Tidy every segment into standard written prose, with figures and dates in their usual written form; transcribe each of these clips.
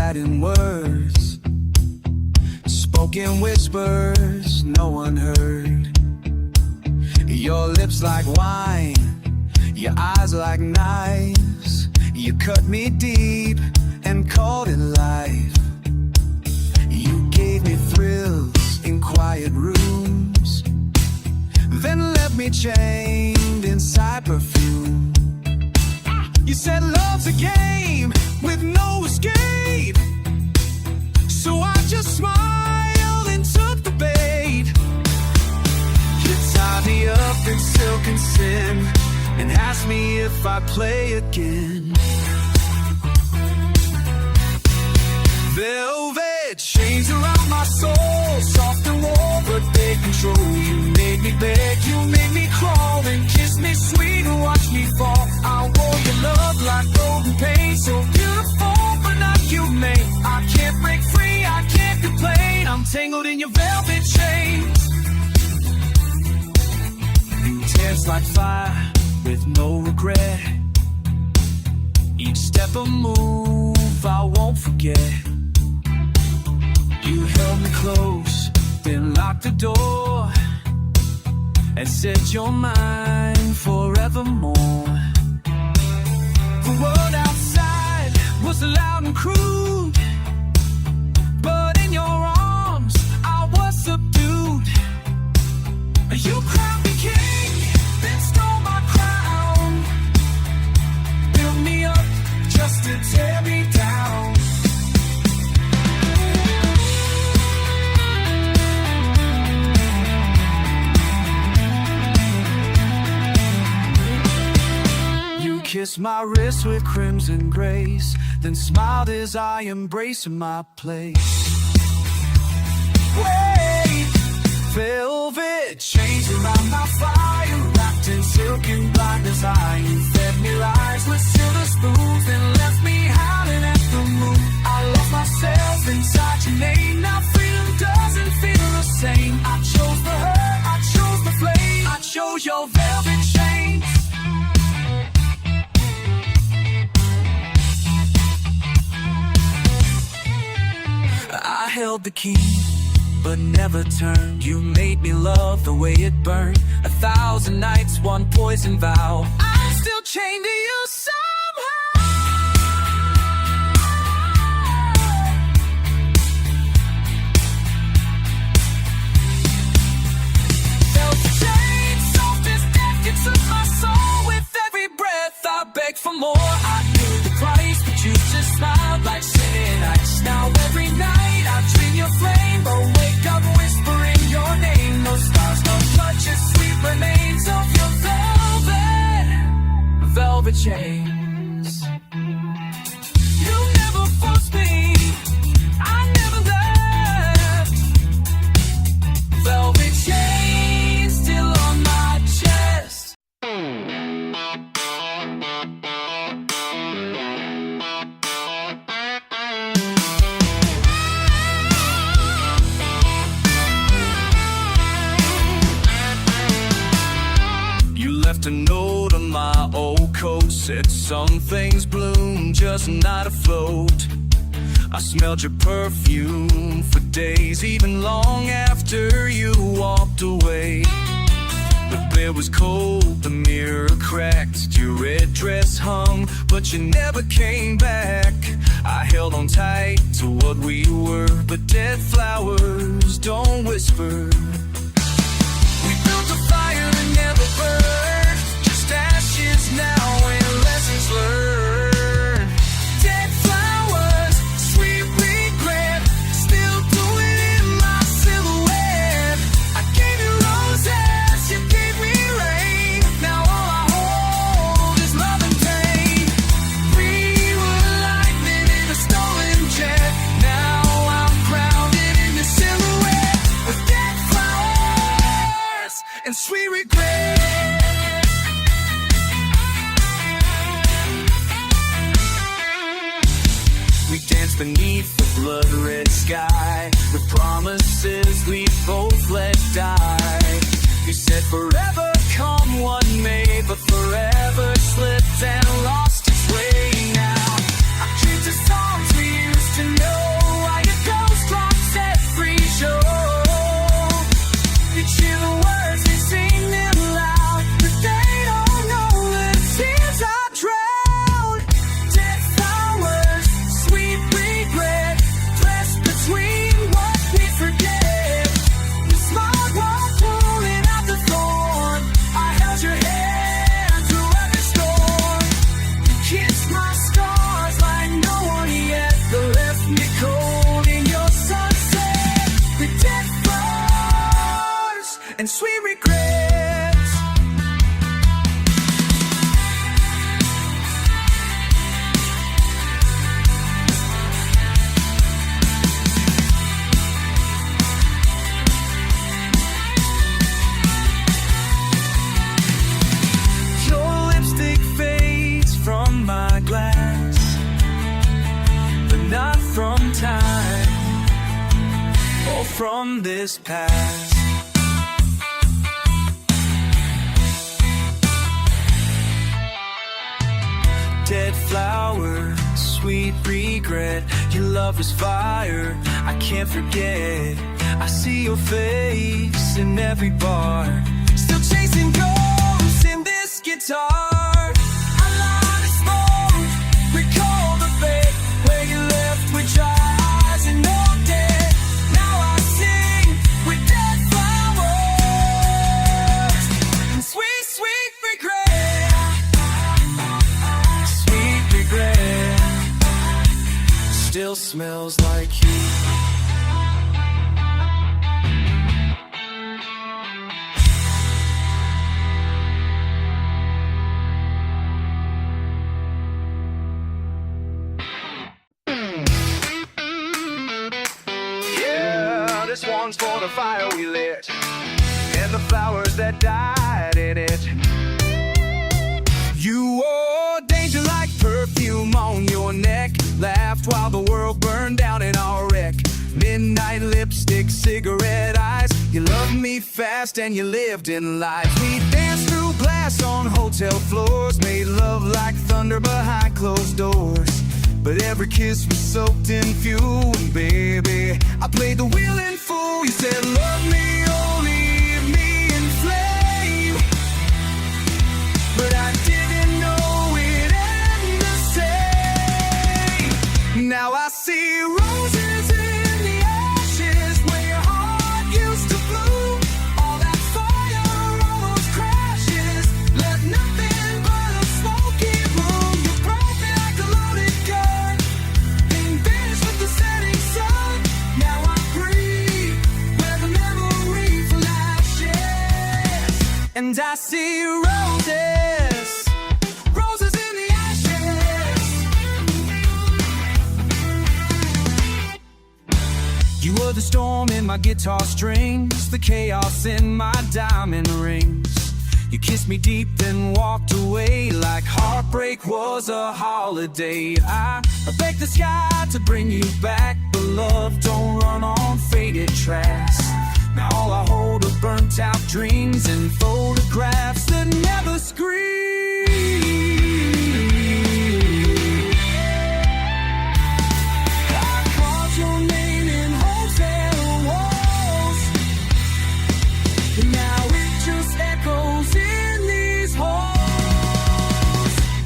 that in words, spoken whispers no one heard. Your lips like wine, your eyes like knives. You cut me deep and called it life. You gave me thrills in quiet rooms, then left me chained inside perfume. You said love's a game with no escape, so I just smiled and took the bait. You tied me up in silk and sin and asked me if I'd play again. Velvet chains around my soul, soft and warm, but they control. You made me beg, you made me crawl, then kissed me sweet and watched me fall. I wore your love like golden paint, so beautiful but not humane. I can't break free, I can't complain, I'm tangled in your velvet chains. Intense like fire with no regret, each step a move I won't forget. You held me close, then locked the door and said you're mine forevermore. The world outside was loud and crude, but in your arms I was subdued. You crowned me king, then stole my crown, built me up just to tear me down. Kissed my wrist with crimson grace, then smiled as I embraced my place. Wait, velvet chains around my fire, wrapped in silk and black as I. You fed me lies with silver spoons, then left me howling at the moon. I lost myself inside your name, now freedom doesn't feel the same. I chose the hurt, I chose the flame, I chose your velvet chains. I held the key, but never turned. You made me love the way it burned. 1,000 nights, one poison vow. I'm still chained to you somehow. Felt the chain, soft as death, it took my soul. With every breath I begged for more. I knew the price, but you just smiled like sin ice. Now every night I dream your flame, but wake up whispering your name. No stars, no blood, just sweet remains of your velvet chains. You never forced me, I never left. Velvet chains still on my chest. Left a note on my old coat, said some things bloom, just not afloat. I smelled your perfume for days, even long after you walked away. The bed was cold, the mirror cracked, your red dress hung, but you never came back. I held on tight to what we were, but dead flowers don't whisper. We built a fire that never burned, just ashes now and lessons learned. Dead flowers, sweet regret, still doing in my silhouette. I gave you roses, you gave me rain. Now all I hold is love and pain. We were lightning in a stolen jet. Now I'm grounded in your silhouette with dead flowers and sweet regret. We danced beneath the blood-red sky, with promises we both let die. You said forever come what may, but forever slipped and lost its way now. I dreamed of songs we used to know. from this past. Dead flower, sweet regret. Your love is fire, I can't forget. I see your face in every bar. Still chasing ghosts in this guitar. I light a smoke, recall the fate where you left with dry eyes and no dead. Now I sing with dead flowers and sweet, sweet regret. Sweet regret still smells like you. This one's for the fire we lit and the flowers that died in it. You wore danger like perfume on your neck, laughed while the world burned down in our wreck. Midnight lipstick, cigarette eyes. You loved me fast and you lived in lies. We danced through glass on hotel floors, made love like thunder behind closed doors. But every kiss was soaked in fuel, and baby, I played the willing fool. You said, love me, oh, leave me in flame. But I didn't know it ended the same. Now I see roses in the ashes where your heart used to bloom. All that fire, all those crashes, left nothing but a smoky room. You broke me like a loaded gun, with the setting sun. Now I breathe where the memory flashes, and I see roses, roses in the ashes. You were the storm in my guitar strings, the chaos in my diamond rings. You kissed me deep, then walked away like heartbreak was a holiday. I begged the sky to bring you back, but love don't run on faded tracks. Now all I hold are burnt out dreams and photographs that never scream. I called your name in hotel walls, and now it just echoes in these halls.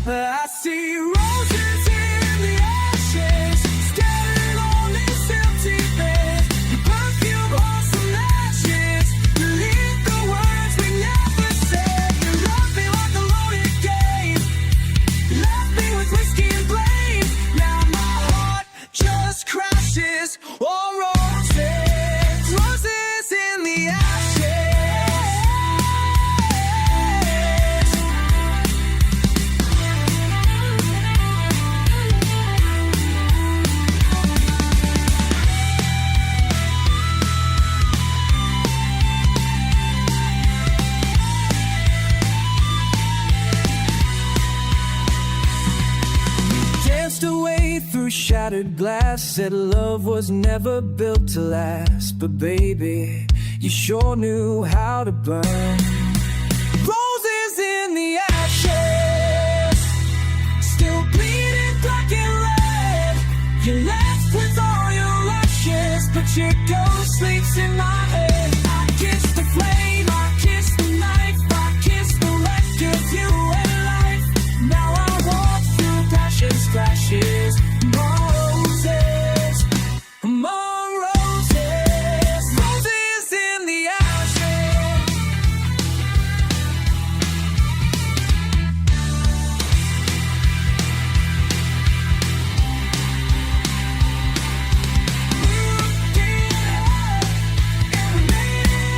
I see roses in the ashes, scattered on this empty bed. Your perfume on some ashes, you leave the words we never said. You love me like a loaded game, you left me with whiskey and blame. Now my heart just crashes. Oh, roses, roses in the ashes. Danced away through shattered glass, said love was never built to last. But baby, you sure knew how to burn. Roses in the ashes, still bleeding black and red. You left with all your ashes, but your ghost sleeps in my head. I kiss the flame, I kiss the knife, I kiss the wreck of you and life. Now I walk through passion scratches, roses, more roses, roses in the ashes. Looking up, and we made it.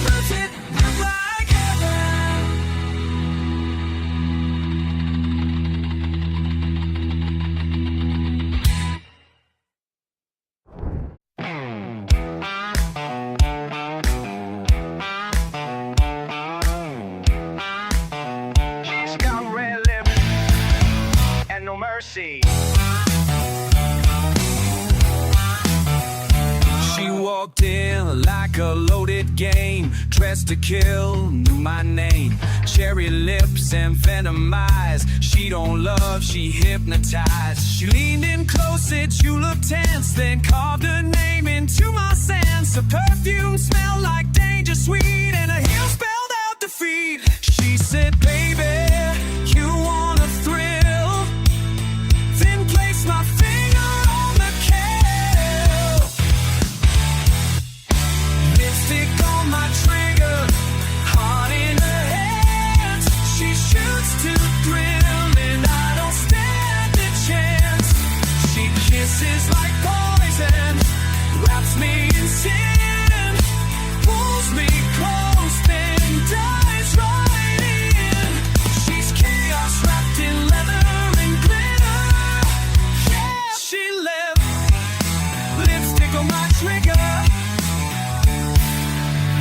Does it look like heaven? She's got red lips and no mercy. She walks walked in like a loaded game, dressed to kill, knew my name. Cherry lips and venom eyes, she don't love, she hypnotized. She leaned in close, said you look tense, then carved her name into my sense. Her perfume smelled like danger sweet, and her heel spelled out defeat. She said, baby, you want a thrill? Then place my finger on the kill. Lipstick on my trigger, heart in her hands. She shoots to thrill, and I don't stand a chance. She kisses like poison, wraps me in sin, pulls me close, then dives right in. She's chaos wrapped in leather and glitter. Yeah, she left lipstick on my trigger.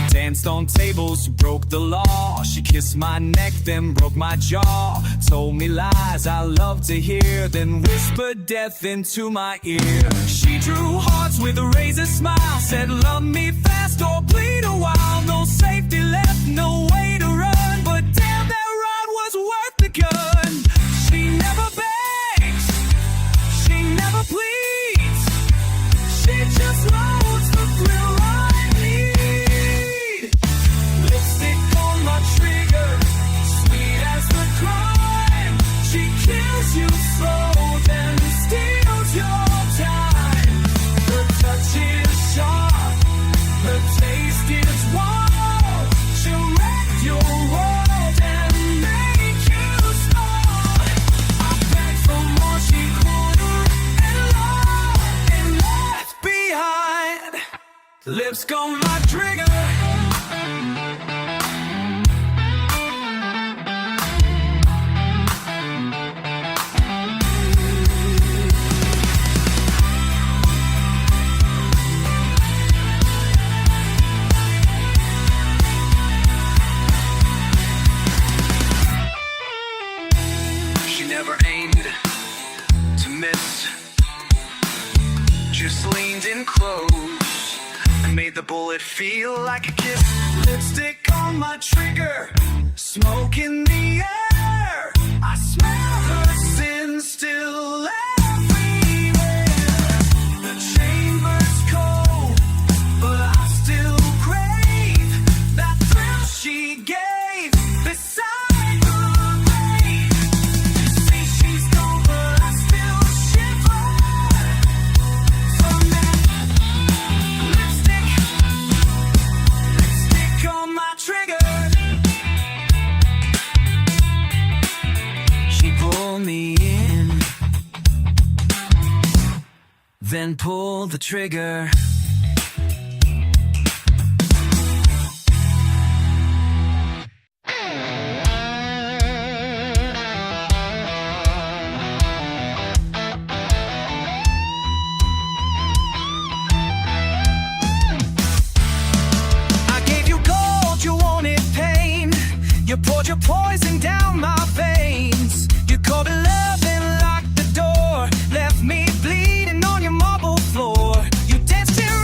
Danced on tables, broke the law. She kissed my neck, then broke my jaw. Told me lies I love to hear, then whispered death into my ear. She drew hearts with a razor smile, said love me fast or bleed a while. No safety left, no way to run, but damn, that run was worth the gun. She never begs, she never pleads, she just loads the thrill I need. Lipstick on my trigger, sweet as the crime. She kills you slow, then steals your time. Her touch is sharp, her taste is wild. She'll wreck your world and make you smile. I begged for more, she cornered and left behind. Lips on my trigger. She never aimed to miss, just leaned in close and made the bullet feel like a kiss. Lipstick on my trigger, smoke in the air. I smell her sin still everywhere. The chamber's cold, but I still crave that thrill she gave beside the grave. You see she's gone, but I still shiver from that lipstick on my trigger. She pulled me in, then pulled the trigger. I gave you gold, you wanted pain. You poured your poison down my veins. You called it love and locked the door, left me bleeding on your marble floor. You danced here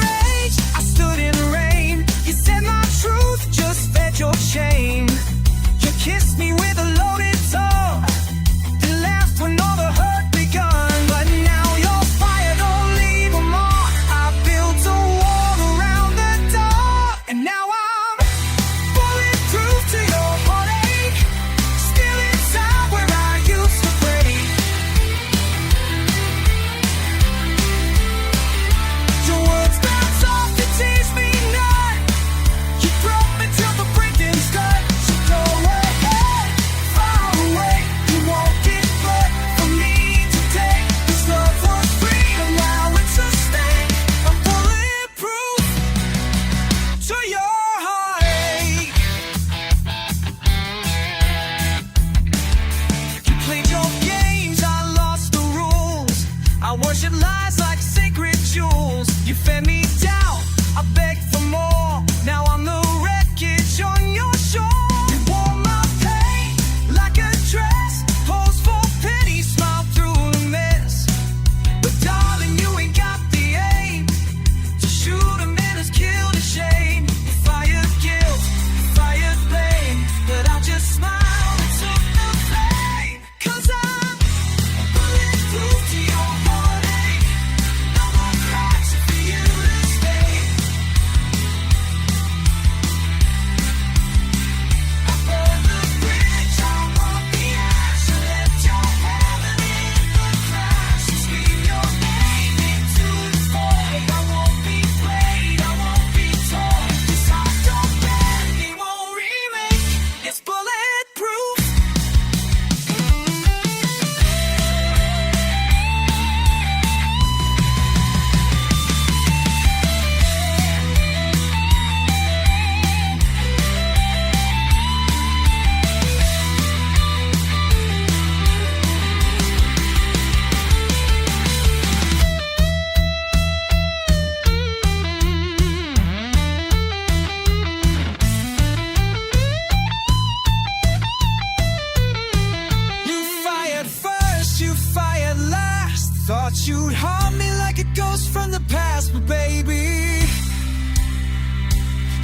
you'd haunt me like a ghost from the past. But baby,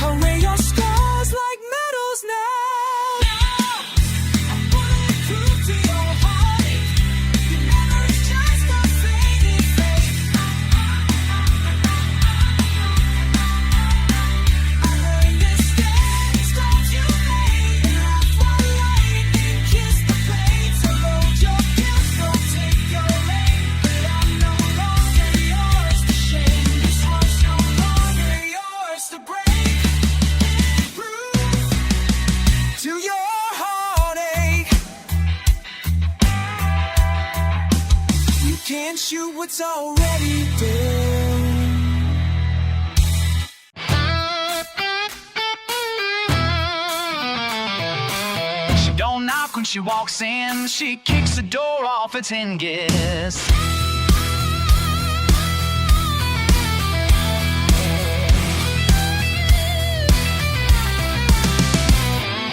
I'll wear your scars like medals now. Can't shoot what's already done. She don't knock when she walks in. She kicks the door off its hinges.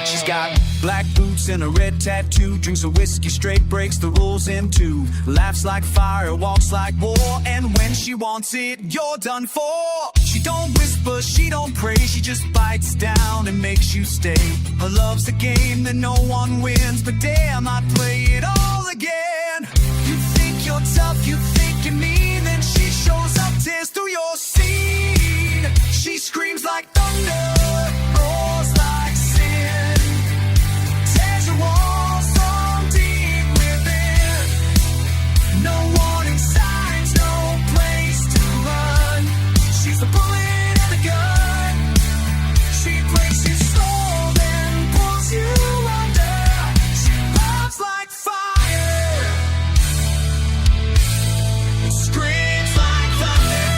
She's got black boots and a red tattoo. Drinks a whiskey straight, breaks the rules in two. Laughs like fire, walks like war. And when she wants it, you're done for. She don't whisper, she don't pray. She just bites down and makes you stay. Her love's a game that no one wins, but damn, I'd play it all again. You think you're tough, you think you're mean, then she shows up, tears through your scene. She screams like thunder, roars like sin. Walls from deep within. No warning signs, no place to run. She's the bullet in the gun. She breaks your soul, then pulls you under. She pops like fire, screams like thunder.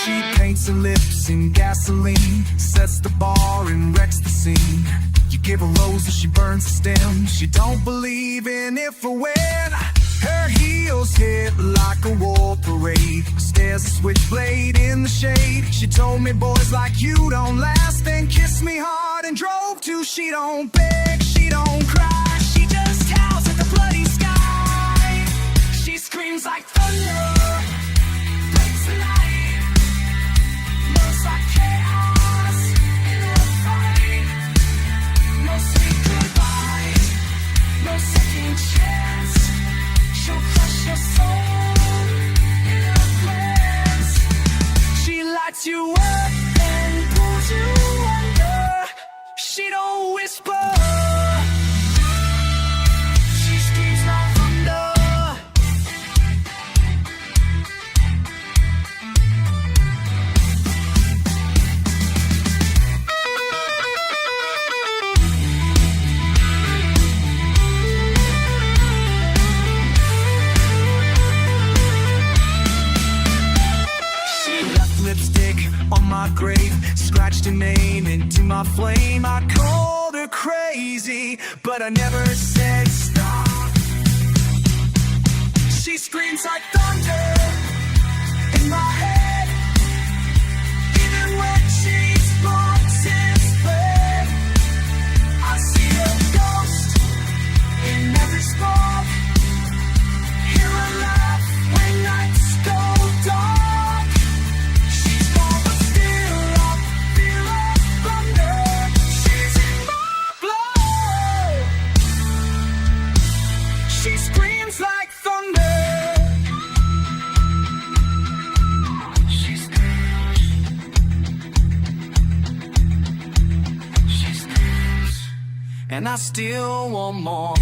She paints her lips in gasoline, sets the bar and wrecks the scene. You give her rose and she burns the stem. She don't believe in if or when. Her heels hit like a war parade. Stares a switchblade in the shade. She told me boys like you don't last, then kissed me hard and drove to. She don't beg, she don't cry. She just howls at the bloody sky. She screams like thunder, breaks the night. Looks like chaos in a fight. No sweet goodbye, no second chance. She'll crush your soul in a glance. She lights you up and pulls you under. She don't whisper, she screams like thunder. Lipstick on my grave, scratched her name into my flame. I called her crazy, but I never said stop. She screams like thunder in my head, even when she's blocked and split. I see a ghost in every spot, hear her laugh when nights go dark. She screams like thunder. She screams, and I still want more.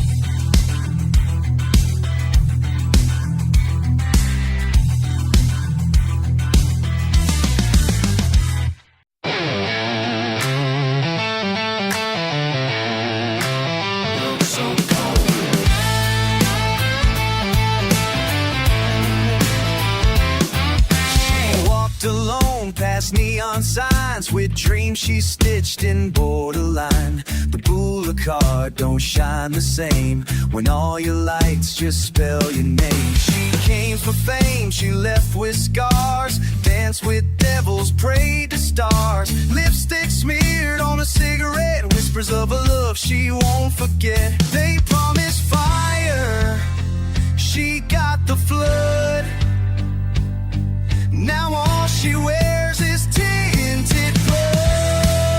Alone past neon signs with dreams she stitched in borderline. The boulevard don't shine the same when all your lights just spell your name. She came for fame, she left with scars, danced with devils, prayed to stars. Lipstick smeared on a cigarette, whispers of a love she won't forget. They promise fire she wears is tinted blood.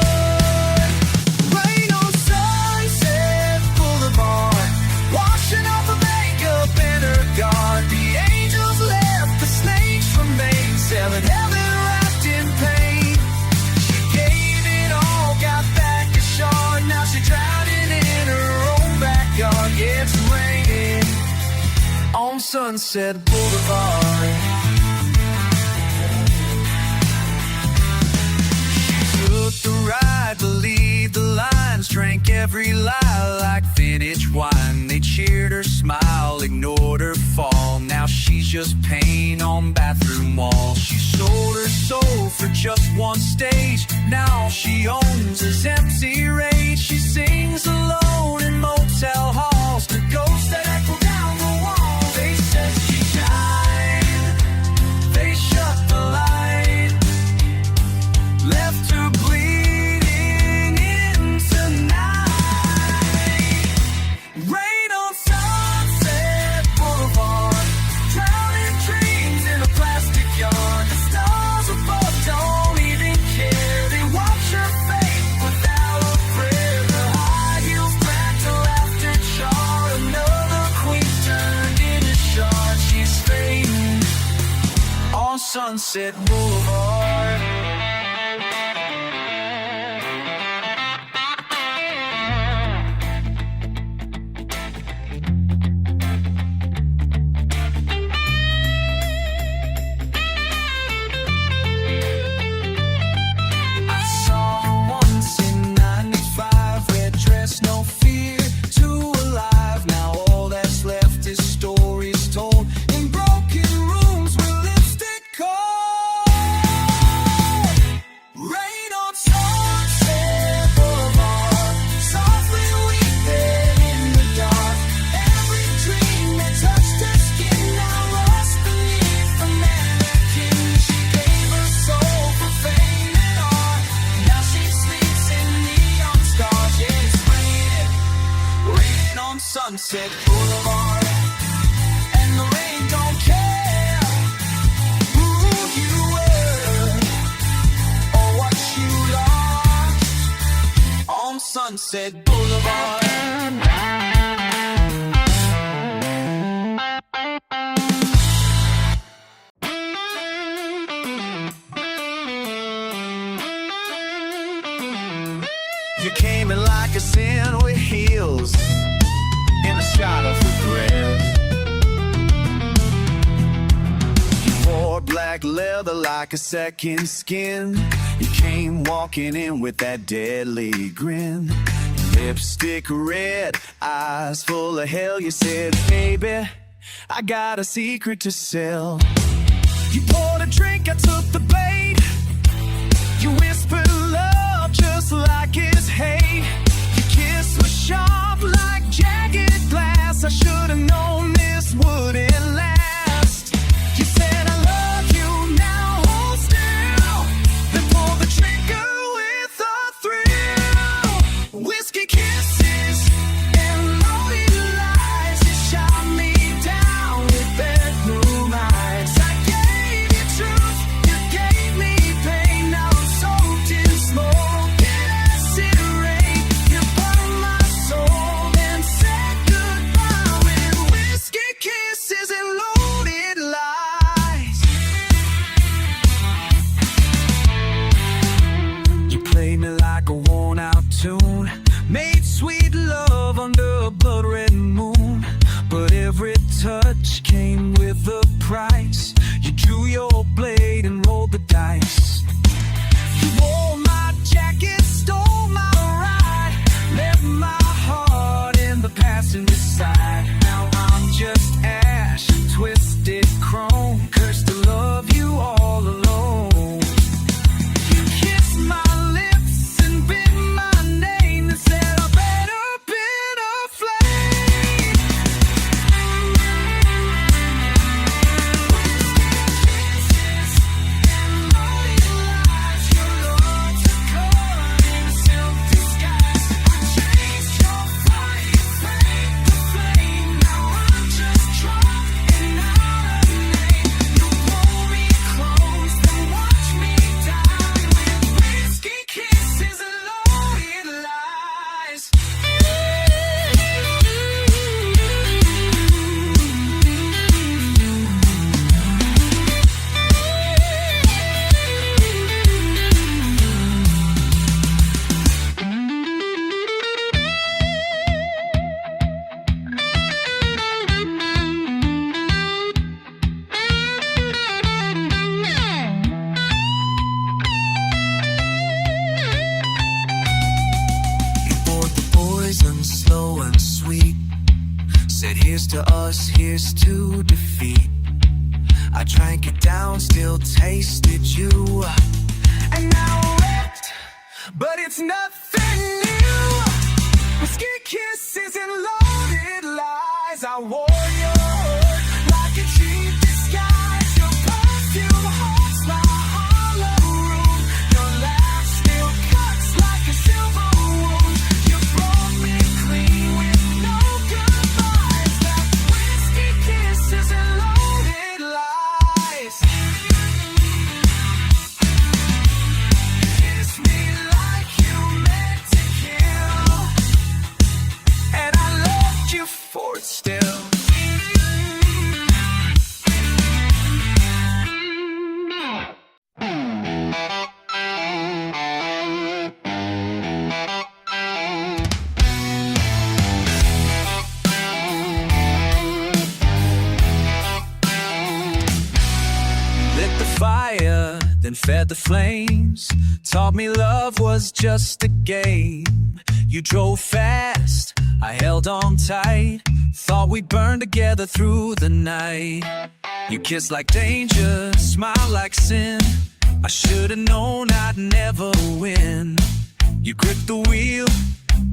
Rain on Sunset Boulevard, washing off her makeup and her guard. The angels left, the snakes remain, selling heaven wrapped in pain. She gave it all, got back a shard. Now she's drowning in her own backyard. Yeah, it's raining on Sunset Boulevard. Took the ride, believed the lines, drank every lie like vintage wine. They cheered her smile, ignored her fall. Now she's just paint on bathroom walls. She sold her soul for just one stage. Now she owns his empty rage. She sings alone in motel halls to ghosts that echo down the wall. They said she died, they shut the light, left her bleeding into night. Rain on Sunset Boulevard, drowning dreams in a plastic yard. The stars above don't even care. They watch her fate without a prayer. The high heels cracked, her laughter charred. Another queen turned into shard. She's fading on Sunset Boulevard. No fear, too alive. Now all that's left is stories told in broken rooms with lipstick cold. Rain on Sunset Boulevard, softly weeping in the dark. Every dream that touched her skin now lost beneath the mannequin. She gave her soul for fame and art. Now she sleeps in neon stars. Yeah, it's rain on Sunset Boulevard, and the rain don't care who you were or what you lost on Sunset Boulevard. You came in like a sin with heels in a shot of regret. You wore black leather like a second skin. You came walking in with that deadly grin. Lipstick red, eyes full of hell. You said, baby, I got a secret to sell. You poured a drink, I took the bait. You whispered love just like it's hate. Your kiss was sharp like jagged glass. I should've known this wouldn't last. You said I love you now, hold still, then pull the trigger with a thrill. Whiskey kisses and loaded lies. You shot me down with bedroom eyes. I gave you truth, you gave me pain. Now I'm soaked in smoke and acid rain. You burned my soul and said goodbye with whiskey kisses and loaded lies. You played me like a worn-out tune, made sweet love under a blood-red moon. But every touch came with a price. You drew your blade and rolled the dice. You wore my jacket, stole my ride, left my heart in the passenger side. Now I'm just ash, twisted chrome, cursed to love you all alone. You kissed my lips and bit my name and said I better been a flame. Kisses and loaded lies. Your love took color in silk disguise. I chased your fire, fake the flame. Here's to us, here's to defeat. I drank it down, still tasted you. And now I'm wrecked, but it's nothing new. Whiskey kisses and loaded lies. I wore your hurt like a cheap disguise. Your perfume haunts my hollow room. Your laugh still cuts like a silver wound. You broke me clean with no goodbyes. That whiskey kisses and loaded lies. Kiss me like you meant to kill, and I loved you for it still. Lit the fire, then fed the flames. Taught me love was just a game. You drove fast, I held on tight. Thought we'd burn together through the night. You kissed like danger, smiled like sin. I should've known I'd never win. You gripped the wheel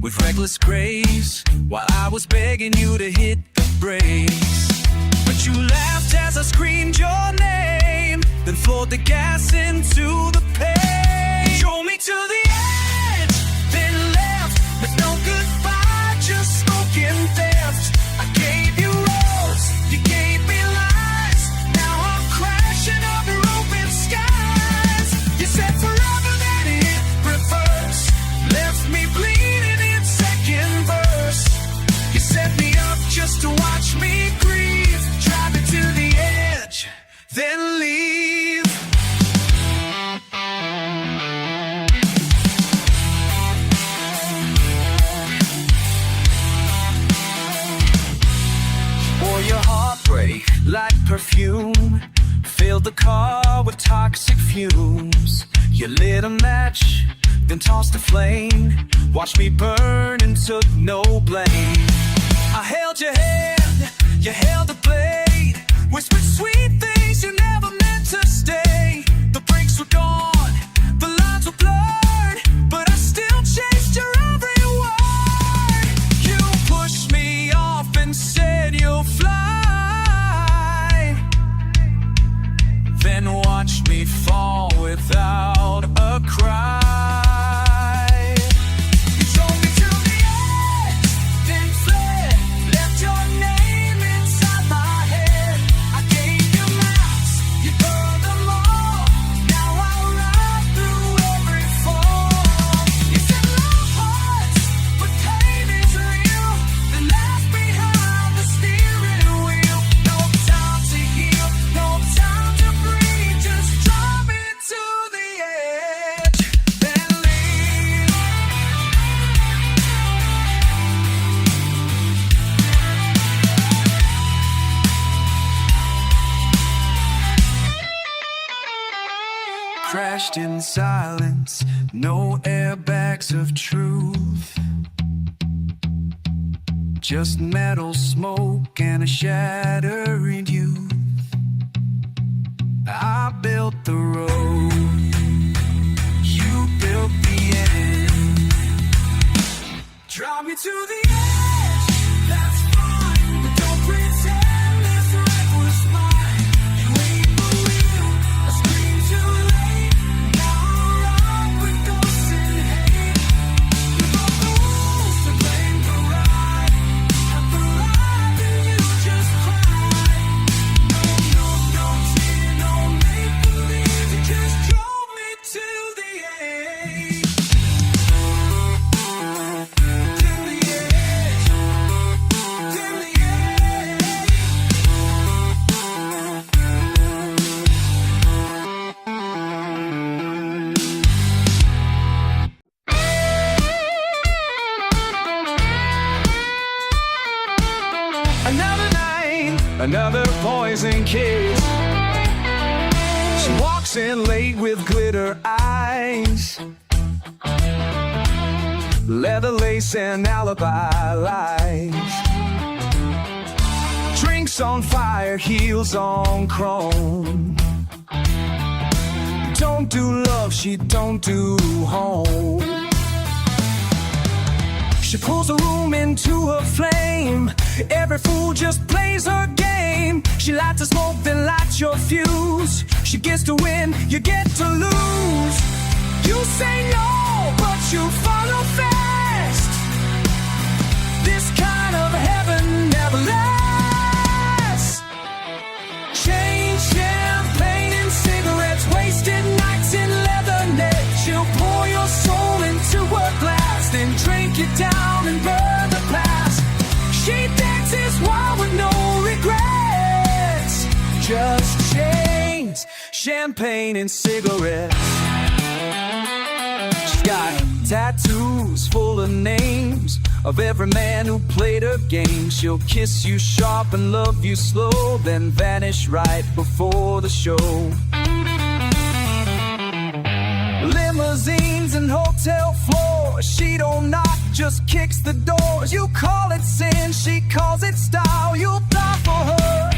with reckless grace, while I was begging you to hit the brakes. But you laughed as I screamed your name, then floored the gas into the pain. You drove me to the edge, then left with no goodbye, just smoking theft. I gave you rose, you gave me lies. Now I'm crashing under open skies. You said forever, then hit reverse, left me bleeding in second verse. You set me up just to watch me grieve, drive it to the edge, then leave. Wore your heartbreak like perfume, filled the car with toxic fumes. You lit a match, then tossed a flame, watched me burn and took no blame. I held your hand, you held the blade, whispered sweet things you never meant to stay. The brakes were gone, the lines were blurred, but I still chased your every word. You pushed me off and said you'll fly, then watched me fall without a cry. You drove me to the edge, then fled, left your name inside my head. I gave you maps, you burned them all. Now I ride through every fall. You said love hurts, but pain is real. Then left behind the steering wheel. No time to heal, no time to breathe. Just drive me to the edge, then leave. Crashed in silence, no airbags of truth, just metal smoke and a shattered youth. I built the road, you built the end. Drive me to the edge, that's fine, but don't pretend this right was mine. You ain't the real, I scream too late. Now I rock with ghosts and hate. You broke the rules to blame the ride. I'm alive and you just cry. No, no, no tear, no make believe. You just drove me to the edge. To the edge. To the Another night, another poison kiss. She walks in late with glitter eyes, leather lace and alibi lies. Drinks on fire, heels on chrome. Don't do love, she don't do home. She pulls the room into her flame. Every fool just plays her game. She lights a smoke, then lights your fuse. She gets to win, you get to lose. You say no, but you follow fast. This kind of heaven never lasts. Chain, champagne, and cigarettes, wasted nights in leather net. She'll pour your soul into a glass, then drink it down and burn the past. She dances wild with no regrets. Just chains, champagne, and cigarettes. She's got tattoos full of names of every man who played her game. She'll kiss you sharp and love you slow, then vanish right before the show. Limousines and hotel floors, she don't knock, just kicks the doors. You call it sin, she calls it style. You'll die for her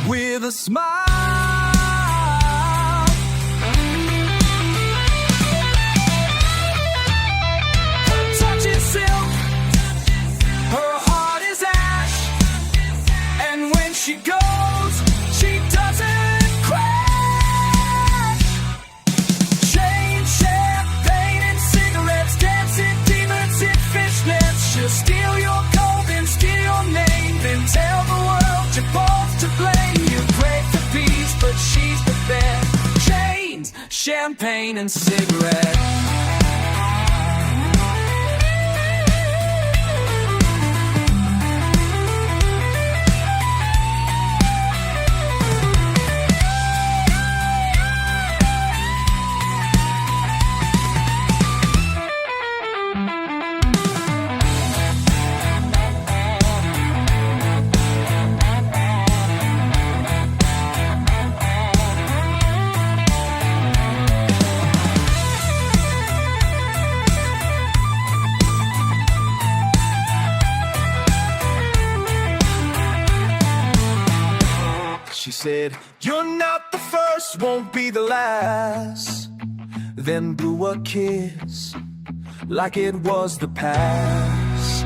with a smile. Her touch is silk, her heart is ash, and when she goes, she doesn't crash. Chain, champagne, and cigarettes, dancing demons in fishnets. She'll steal your gold and steal your name, then tell the world you're both to blame. You pray for peace, but she's the best. Chains, champagne, and cigarettes. She said, you're not the first, won't be the last. Then blew a kiss like it was the past.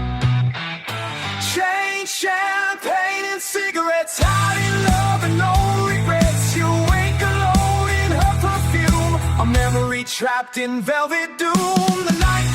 Chain, champagne, and cigarettes, hot in love and no regrets. You wake alone in her perfume, a memory trapped in velvet doom. The night